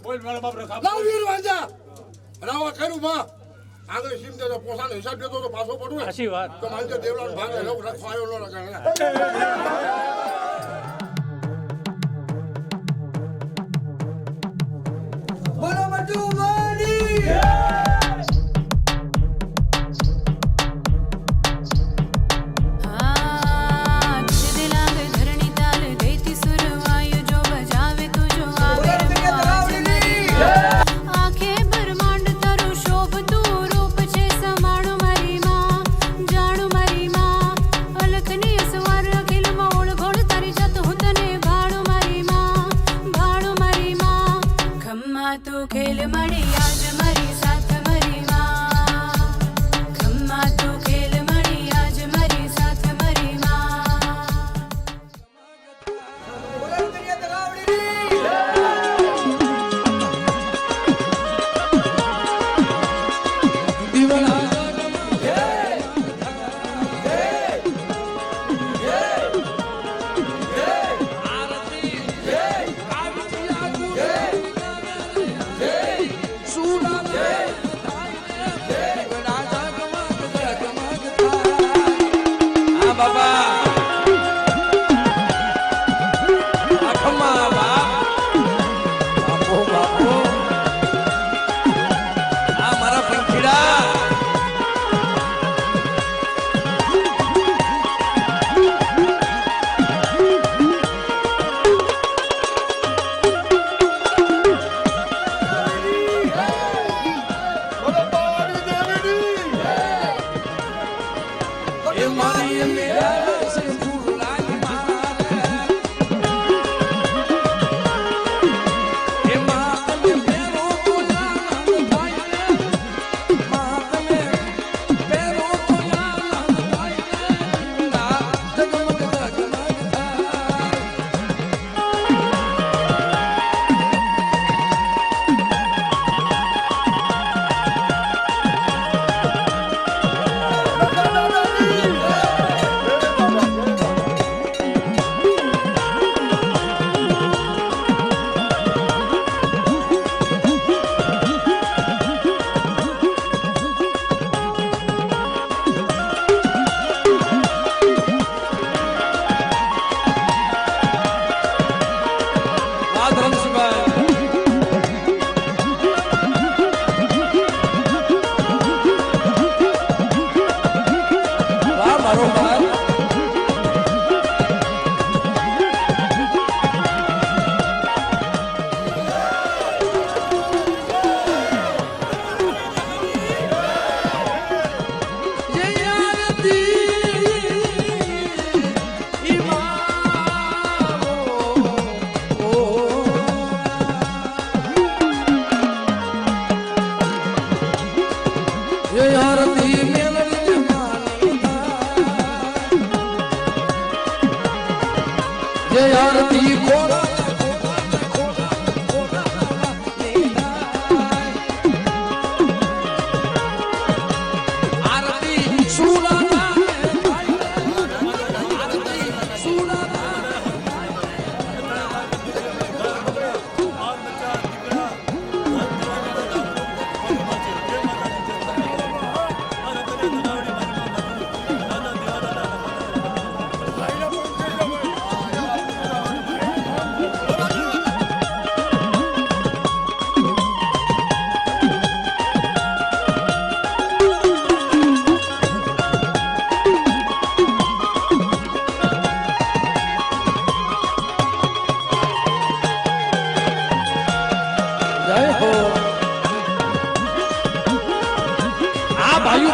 બોલ મારા બાપ રખા લાવ વીર વાંજા રાવા કર્યું માં આગળ સીમ તો પોસાનો હિસાબ દેતો તો પાછો પડું ને સાચી વાત તો માનજો દેવલાનો ભાગ રખવાયો ન લગાડે બોલો મજુ મારી તું ખેલ મળી આજ મારી સાથ મરી માં ખમ્મા તું ખેલ મળી આજ મારી સાથ મરી માં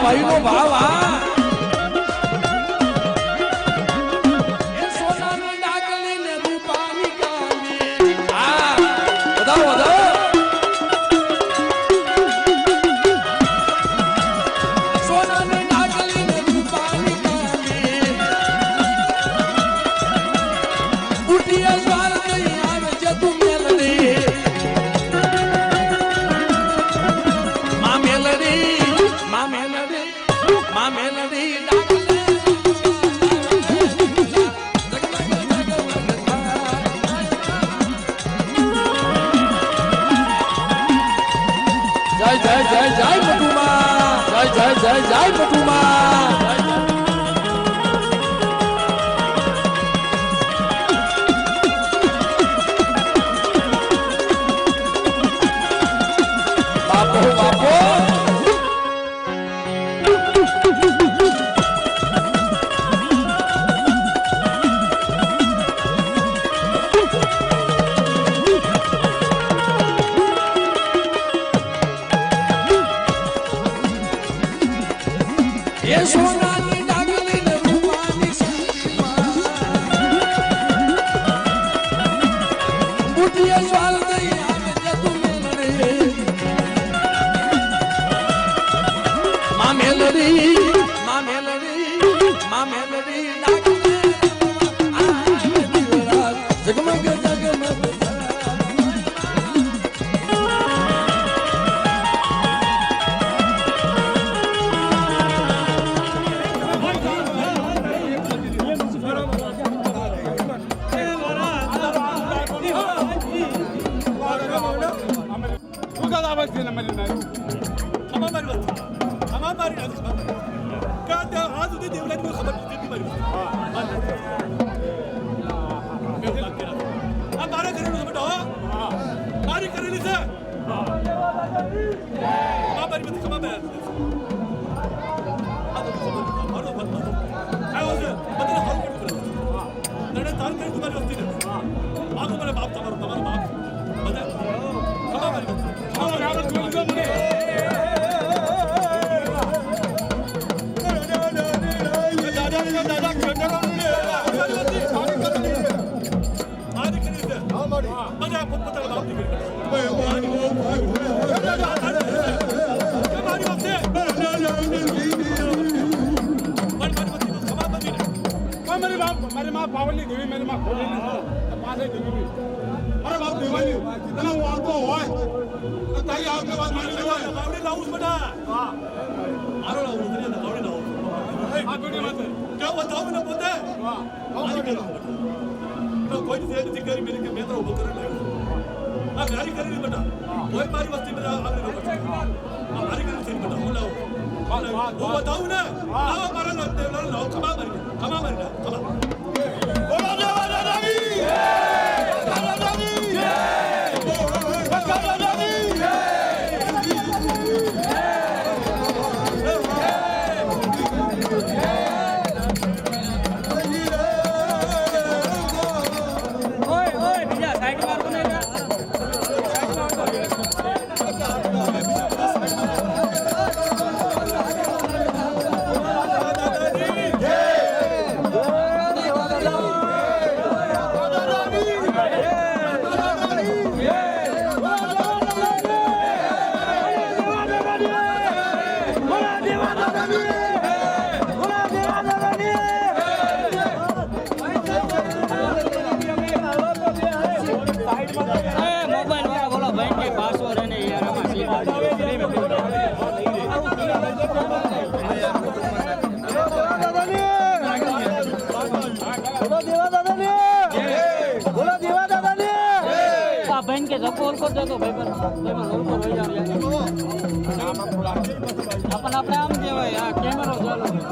ભાઈ નો ભાવ આ જય જય જય જય મધુમાં જય જય જય જય મધુમાં બાપો બાપો એ સોનાની ડાગલી ને રૂપાની બુટિયા સ્વાલ દઈ આવે જતું મેલડી માં મેલડી માં મેલડી માં મેલડી ડાગલી આવે દિવરાજ જગમગ જગમગ મારી માં પાવરની દેવી મારી માં ખોલેલી પાસે દેવી અરે બાપ દેવાની તને હું આવતો હોય તો તારી આવતી વાત માની લેવાય ગાવડી લાવું બેટા હા મારો લાવું તને ગાવડી લાવું આ બેટી વાત કે બતાવું ને પોતે હા ગાવડી કરો તો કોઈ નથી કરી મેરી કે મેં તો ઉભો કરી લાવ્યો આ ગાડી કરી બેટા કોઈ મારી વસ્તી પર આગળ નો કરશે આ મારી કરી છે બેટા હું લાવું હું બતાવું ને લાવો મારા નામ દેવલા લાવો ખમા મારી ખમા બોલો દેવા દાદાની દાદાની बहन के सबको और कर दो तो भाई पर अपन अपने आम देवा यार कैमरा चालू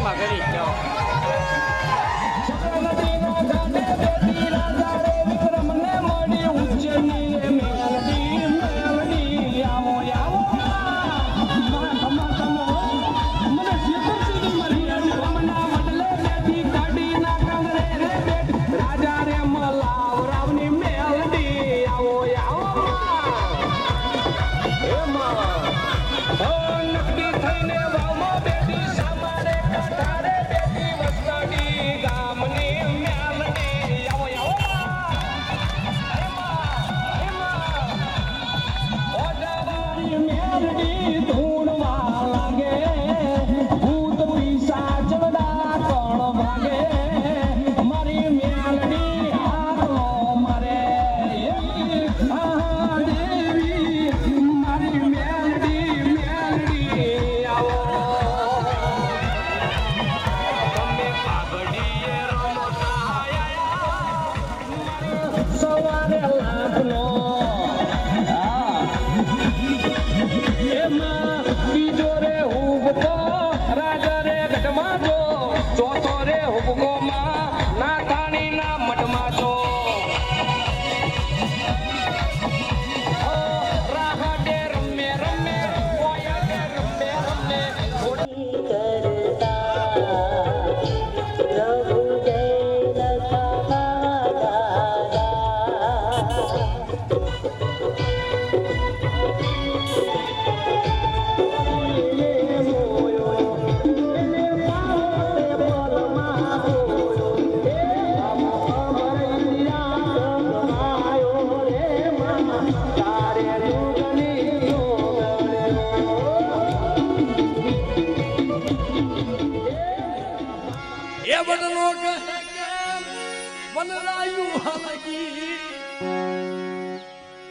માં કરી જાઓ.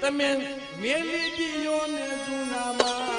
તમે મેલી દીયો ને જૂના મારા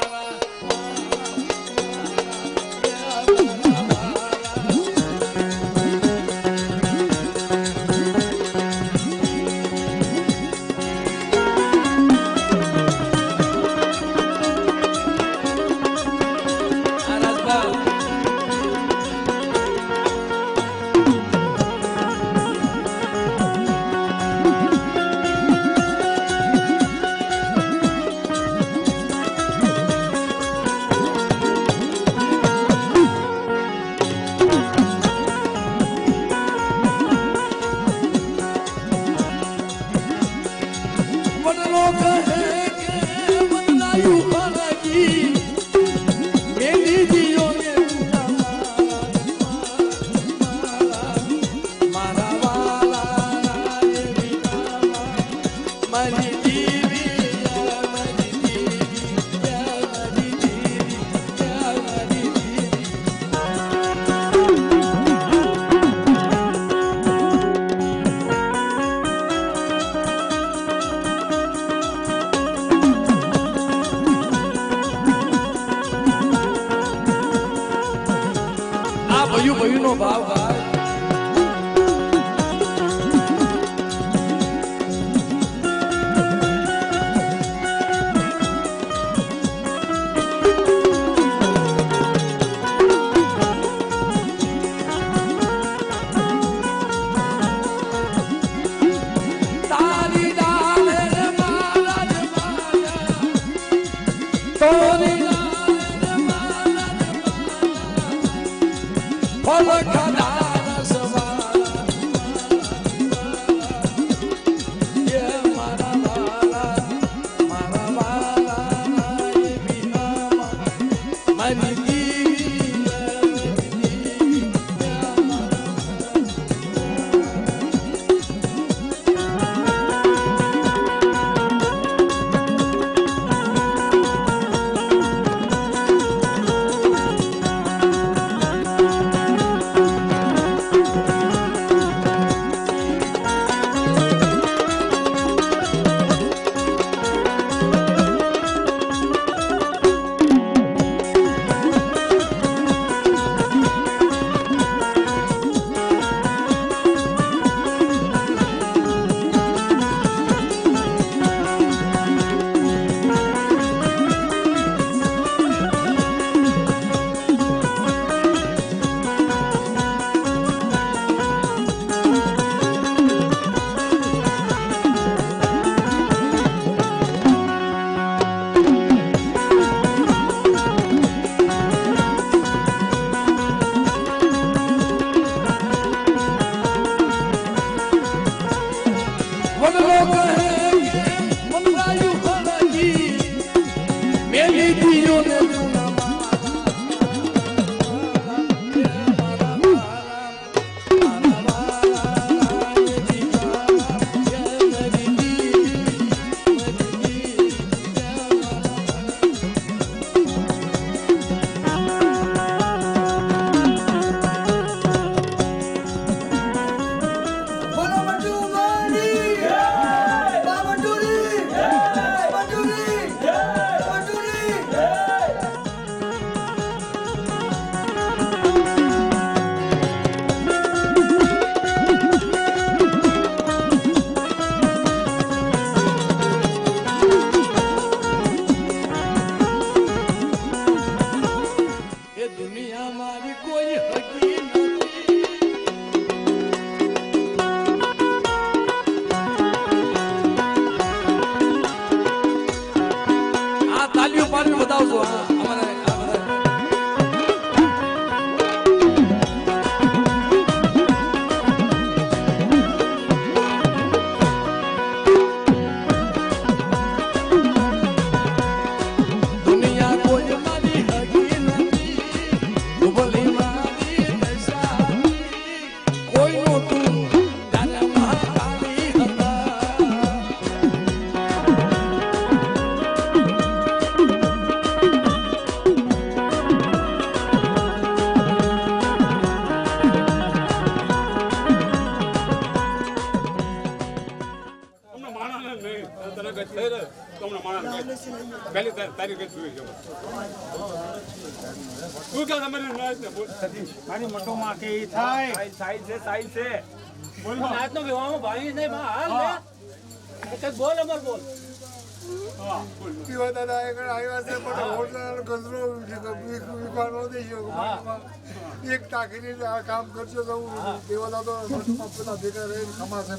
ભયુનો ભાવ ગાય વડલો કહે મનરાયું ખરજી મેલી દિયો ને બતાવજો અમારે દુનિયા કોઈ મારી હગી નથી ઉભલી મારી દશા કોઈ નોતું તારા મહાકાળી હતા પહેલી તારીખે જોઈ જવું તું ક્યાં તમારી મારી મોટો માં કે થાય સાઈ છે બોલ આજનો વિવાહમાં ભાઈ નહીં માં હાલ ને એક બોલ અમર બોલ હા બોલ પીવા દાદા આગળ આવ્યા છે પણ હોટલ ગજરો વિકવાનો દેશો એક ટાંકીને આ કામ કરશો તો હું દેવા દાદો પેલા ભેગા રહીને ખમાશે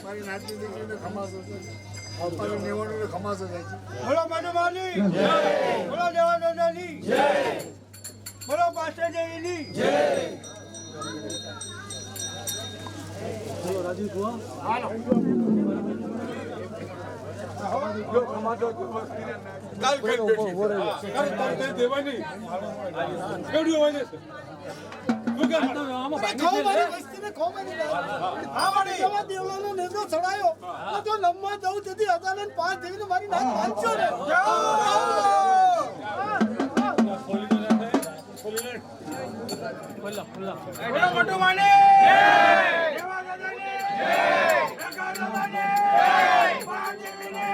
મારી નાચી દીકરીને ખમાશે મારી નેવાણીને ખમાશે જાય છે બોલો માનો માની જય બોલો દેવા દાદાની જય બોલો પાસ્ટર જયની જય બોલો રાજી કુવા હાલો કાલ ખેલ બેઠી કાલ તારે દેવાની કેવડી હોય છે તું ક્યાં આમાં ભાગી છે વસ્તીને ખોમાની આ મારી જવા દેવલાનો નેજો ચડાયો તો નમવા જવું તેથી અદાલત 5 દેવીને મારી નાક વાંચો ને બોલો બોલો મોટું માને જય દેવા દાદાને જય કાકા દાદાને જય પાંચમીને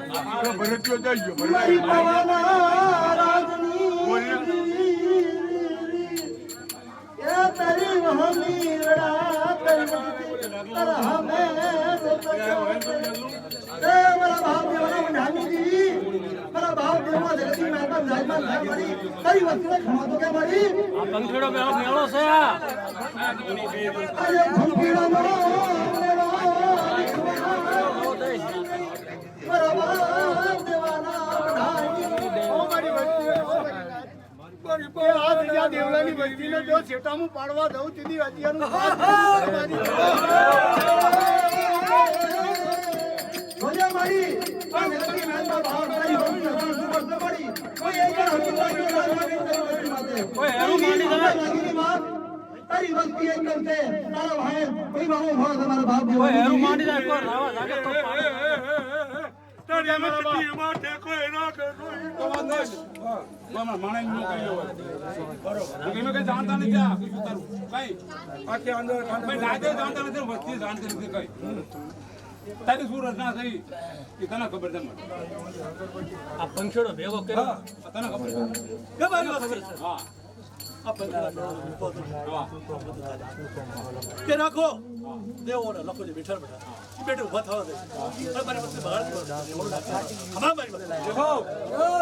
જય ભરત જઈ ગયો મારી પવના રાજની એ તારી વહમી રડા તારા હમે એ મારા બાપ દેવના મઢાની મારા બાપ દેવના જગતી માતા જાયમાન થાય મારી તારી વસ્તુને ખમા તો કે મારી આ પંખીડો મેળો છે આ અરે ભૂપીડો મારા બાપ દેવાના મઢાની ઓ મારી વસ્તુ આ બીજા દેવલાની વસ્તીને જો છેટામું પાડવા દઉં તેથી અત્યારનું મારી કોઈ હેરું માની જાય તારી વસ્તી એકદમ છે તારા ભાઈ કોઈ બાબો ભણો તમારા બાપ કોઈ હેરું માની જાય કોઈ રાવા જાગે તો તારી મસ્તી માં ઠેકો એના કરતો મામા માણે નો કહ્યો હોય બરોબર તમે કઈ જાણતા નથી આ તારું કઈ આખી અંદર મેં રાતે જાણતા નથી વસ્તી જાણતી નથી કઈ તારી શું રચના થઈ એ તને ખબર છે આ પંખીડો ભેગો કર્યો તને ખબર છે કે બાજુ ખબર છે હા કે રાખો દેવો ને લખો જે બેઠા બેઠા બેઠે ઉભા થવા દે અને મારી વચ્ચે બહાર હમણાં મારી વચ્ચે દેખો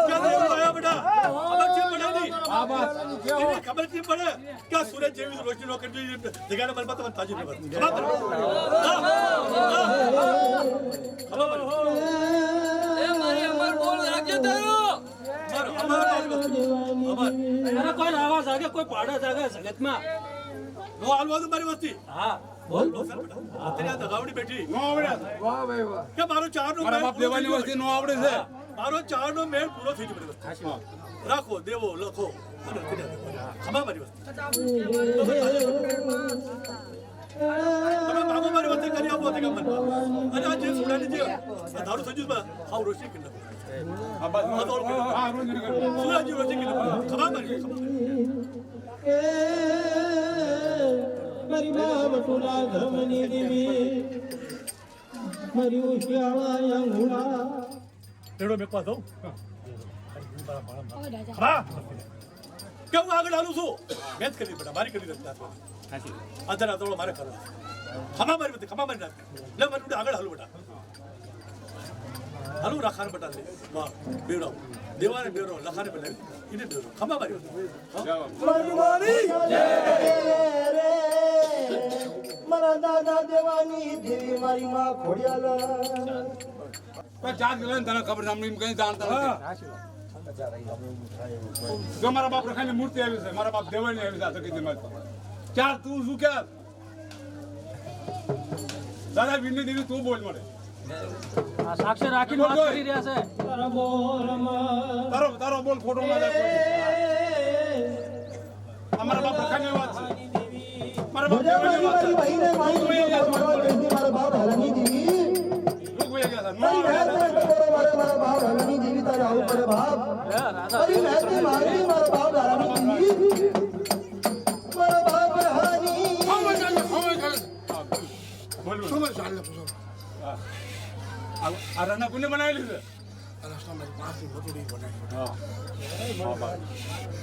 ક્યાં દેવો આયા બેટા ખબર છે પડે આ વાત એને ખબર છે પડે કે આ સૂરજ જેવી રોશની નો કરજો જગાને મારી પાસે તાજી ન કરતી ખબર એ મારી અમર બોલ રાખજો તારો કોઈ રાવા જાગે કોઈ પાડા જાગે જગતમાં નો હાલવા દો મારી વસ્તી હા બોલ સર બેટા અત્યારે આ દગાવડી બેઠી નો આવડે વાહ ભાઈ વાહ કે મારો ચાર નો મારા બાપ દેવાની વસ્તી નો આવડે છે મારો ચાર નો મેળ પૂરો થઈ ગયો રાખો દેવો લખો અને ખમા મારી વસ્તી તમે બાબુ મારી વસ્તી કરી આપો તે કામ અને આ જે સુડાની જે દારૂ થઈ ગયું હાવ રોશી કે આ બસ હા રોજ ને કરો સુડાજી રોશી કે ખમા મારી મારી મા બટુલા ધર્મની દેવી મારી ઉશિયાળા અંગુડા તેડો મેકવા દઉં ખમા કેમ આગળ હાલું છું મેં જ કરી બેટા મારી કરી નથી અંદર આતોડો મારે કરો ખમા મારી બધી ખમા મારી નાખ લે મારી આગળ હાલું બેટા હાલું રાખાને બેટા લે વાહ બેવડો દેવાને બેવડો લખાને બેટા એને બેવડો ખમા મારી મારા દાદા દેવાની દેવી મારી માં ખોડિયાલા ચાર ગયો તને ખબર સાંભળી કઈ જાણતા નથી જો મારા બાપ રખાની મૂર્તિ આવી છે મારા બાપ દેવાની આવી છે આ તો કીધી મેં ચાર તું શું કે દાદા વિનની દેવી તું બોલ મળે સાક્ષી રાખીને વાત કરી રહ્યા છે તારા બોલમાં તારો બોલ ખોટો ના જાય અમારા બાપ રખાની વાત છે મારા બાપ દેવાની વાત છે મારા બાપ હરાની દેવી તું કોઈ ગયા હતા મારા બાપ હરાની દેવી તારે આવું પડે બાપ મારી મહેતી મારી મારા બાપ હરાની દેવી મારા બાપ હરાની બોલ બોલ સમજ ચાલે પૂછો આ રના કોને બનાવેલી છે રસ્તામાં 5 મજૂરી બનાવી હા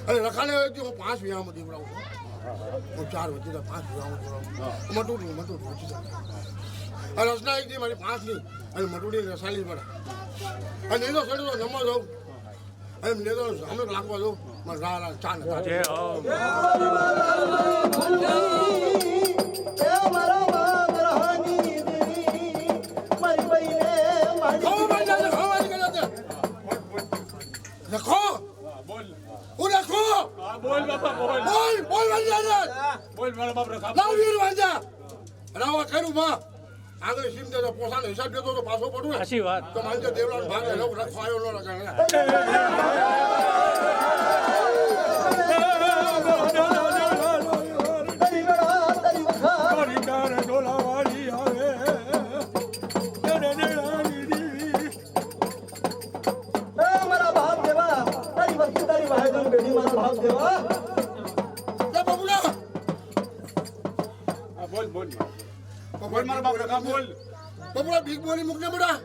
અરે રખાને હોય કે હું 5 વીઘામાં દીવડાવું હું 4 વચ્ચે 5 વીઘામાં દીવડાવું મટુડી વચ્ચે અને રસના એક દી મારી 5 ની અને મટુડી રસાલી પડે અને એનો સડો નમો દઉં એમ લેતો અમે લાગવા દઉં મને રા ચા ન મારા બાપ હરાની દેવી મારી બહેને રખો બોલ હું રખો હા બોલ બાપા બોલ બોલ વાંજા બોલ મારા બાપ રખા લાવ વીર વાંજા રાવા કરું માં આગળ સીમ દે તો પોસાનો હિસાબ દેતો તો પાછો પડું સાચી વાત તો માનજો દેવલાલ ભાગે લઉં રખો આવ્યો ન રખાય મારા બાપ દેવા તારી વસ્તી તારી વાહેદન બેડી મારા બાપ દેવા લે બબુલા હા બોલ બોલ બોલ મારા બાપ રખા બોલ બબુલા બીક બોલી મૂકને બડા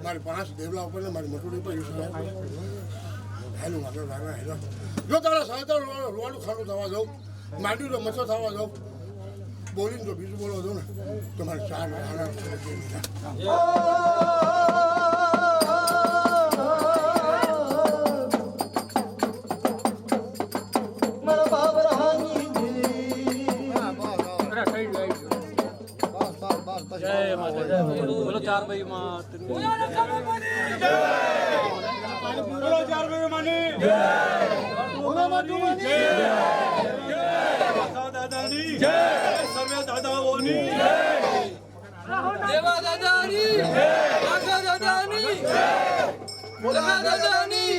મારી 5 દેવલા ઉપર ને મારી મટુડી પર યુસ હેલો આગળ આગળ હેલો જો તારા સાહેબ રોવાનું ખાનું થવા દઉં માંડી તો મચ્છર થવા દઉં બોલીને જો બીજું બોલવા દઉં ને તો મારે 4 આના મારા બાપ હરાની દેવી બોલો ચાર ભાઈ માં બોલો ચાર ભાઈ માની દાદાની જય સર્વે દાદાઓની દેવા દાદાની આગા દાદાની બોલા દાદાની